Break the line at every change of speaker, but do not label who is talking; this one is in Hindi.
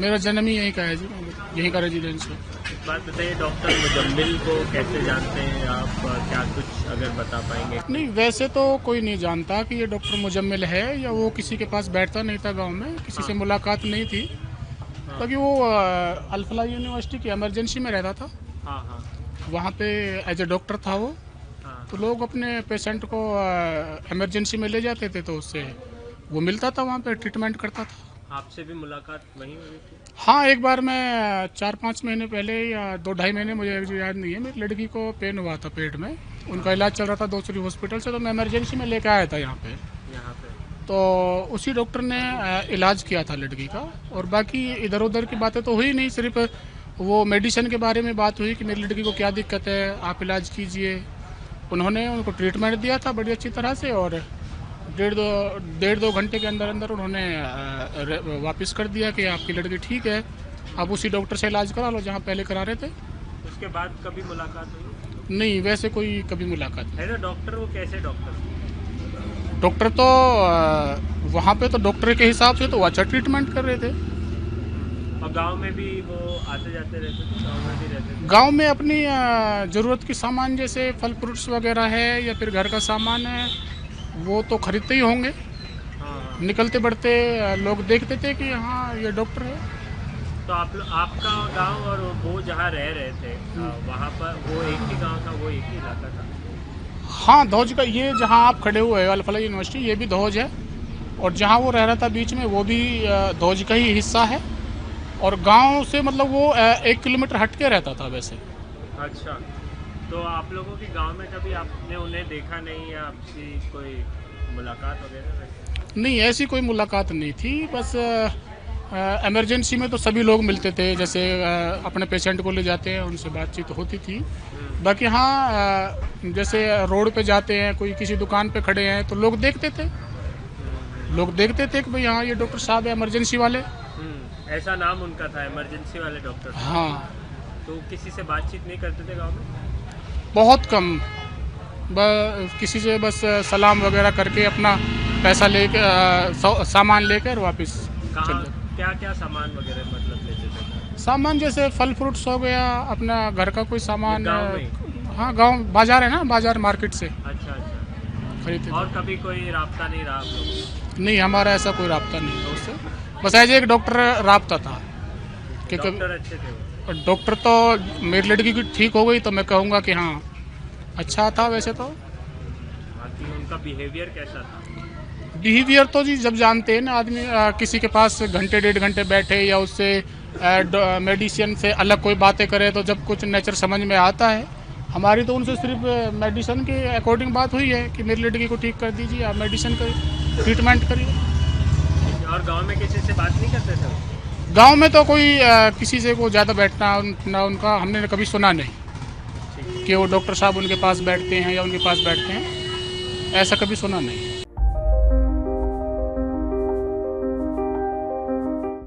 मेरा जन्म ही यहीं का है जी, यहीं का रेजिडेंस है।
एक बात बताइए, डॉक्टर मुजम्मिल को कैसे जानते हैं आप? क्या कुछ अगर बता पाएंगे?
नहीं, वैसे तो कोई नहीं जानता कि ये डॉक्टर मुजम्मिल है, या वो किसी के पास बैठता नहीं था गांव में, किसी से मुलाकात नहीं थी,
हाँ
क्योंकि वो अल-फलाह यूनिवर्सिटी की इमरजेंसी में रहता था।
हाँ हाँ
वहाँ पे एज ए डॉक्टर था वो।
हाँ।
तो लोग अपने पेशेंट को इमरजेंसी में ले जाते थे, तो उससे वो मिलता था, वहाँ पे ट्रीटमेंट करता था।
आपसे भी मुलाकात वहीं हुई थी?
हाँ, एक बार मैं 4-5 महीने पहले या 2 ढाई महीने, मुझे याद नहीं है, मेरी लड़की को पेन हुआ था पेट में, उनका इलाज चल रहा था दूसरी हॉस्पिटल से, तो मैं इमरजेंसी में लेके आया था यहाँ पे।
यहाँ पे?
तो उसी डॉक्टर ने इलाज किया था लड़की का, और बाकी इधर उधर की बातें तो हुई नहीं, सिर्फ वो मेडिसिन के बारे में बात हुई कि मेरी लड़की को क्या दिक्कत है, आप इलाज कीजिए। उन्होंने उनको ट्रीटमेंट दिया था बड़ी अच्छी तरह से, और डेढ़ दो घंटे के अंदर अंदर उन्होंने वापस कर दिया कि आपकी लड़की ठीक है, आप उसी डॉक्टर से इलाज करा लो जहाँ पहले करा रहे थे।
उसके बाद कभी मुलाकात हुई?
नहीं, वैसे कोई कभी मुलाकात नहीं।
है ना डॉक्टर, वो कैसे डॉक्टर?
डॉक्टर तो वहाँ पे तो डॉक्टर के हिसाब से तो वो अच्छा ट्रीटमेंट कर रहे थे।
और गांव में भी वो आते जाते रहते थे? गांव में भी रहते थे?
गांव में अपनी ज़रूरत की सामान जैसे फल फ्रूट्स वगैरह है, या फिर घर का सामान है, वो तो खरीदते ही होंगे।
हाँ।
निकलते बढ़ते लोग देखते थे कि हाँ ये डॉक्टर है।
तो आपका गांव और वो जहाँ रह रहे थे वहाँ पर वो एक ही गांव था, वो एक ही इलाका था?
हाँ, धौज का, ये जहाँ आप खड़े हुए हैं अल-फलाह यूनिवर्सिटी, ये भी धौज है, और जहाँ वो रह रहा था बीच में, वो भी धौज का ही हिस्सा है। और गांव से मतलब वो 1 किलोमीटर हट के रहता था वैसे।
अच्छा, तो आप लोगों के गांव में कभी आपने उन्हें देखा नहीं, या आपकी कोई मुलाकात वगैरह नहीं?
नहीं, ऐसी कोई मुलाकात नहीं थी, बस इमरजेंसी में तो सभी लोग मिलते थे, जैसे अपने पेशेंट को ले जाते हैं उनसे बातचीत होती थी। बाकी हाँ, जैसे रोड पे जाते हैं, कोई किसी दुकान पे खड़े हैं, तो लोग देखते थे कि भाई हाँ ये डॉक्टर साहब है इमरजेंसी वाले।
ऐसा नाम उनका था, इमरजेंसी वाले डॉक्टर?
हाँ,
तो किसी से बातचीत नहीं करते थे गांव में?
बहुत कम, किसी से बस सलाम वगैरह करके अपना पैसा लेके सामान लेकर वापस
कहाँ
चल जाते।
क्या क्या सामान वगैरह मतलब लेते थे?
सामान जैसे फल फ्रूट्स हो गया, अपना घर का कोई सामान।
गाँव में?
हाँ, गांव बाजार है ना, बाजार मार्केट से
अच्छा अच्छा।
खरीदते थे।
और कभी कोई राब्ता नहीं रहा आप लोगों का?
नहीं, हमारा ऐसा कोई राब्ता नहीं था उससे, बस एज एक डॉक्टर राब्ता था कि
डॉक्टर अच्छे थे वो?
डॉक्टर तो मेरी लड़की की ठीक हो गई तो मैं कहूँगा कि हाँ अच्छा था वैसे तो।
बाकी उनका बिहेवियर कैसा था?
बिहेवियर तो जी जब जानते हैं ना आदमी, किसी के पास घंटे डेढ़ घंटे बैठे या उससे मेडिसिन से अलग कोई बातें करे, तो जब कुछ नेचर समझ में आता है। हमारी तो उनसे सिर्फ मेडिसिन के अकॉर्डिंग बात हुई है कि मेरी लड़की को ठीक कर दीजिए, आप मेडिसिन करिए, ट्रीटमेंट करिए।
और गांव में किसी से बात नहीं करते थे वो?
गांव में तो कोई किसी से को ज़्यादा बैठना ना उनका हमने कभी सुना नहीं कि वो डॉक्टर साहब उनके पास बैठते हैं या उनके पास बैठते हैं, ऐसा कभी सुना नहीं।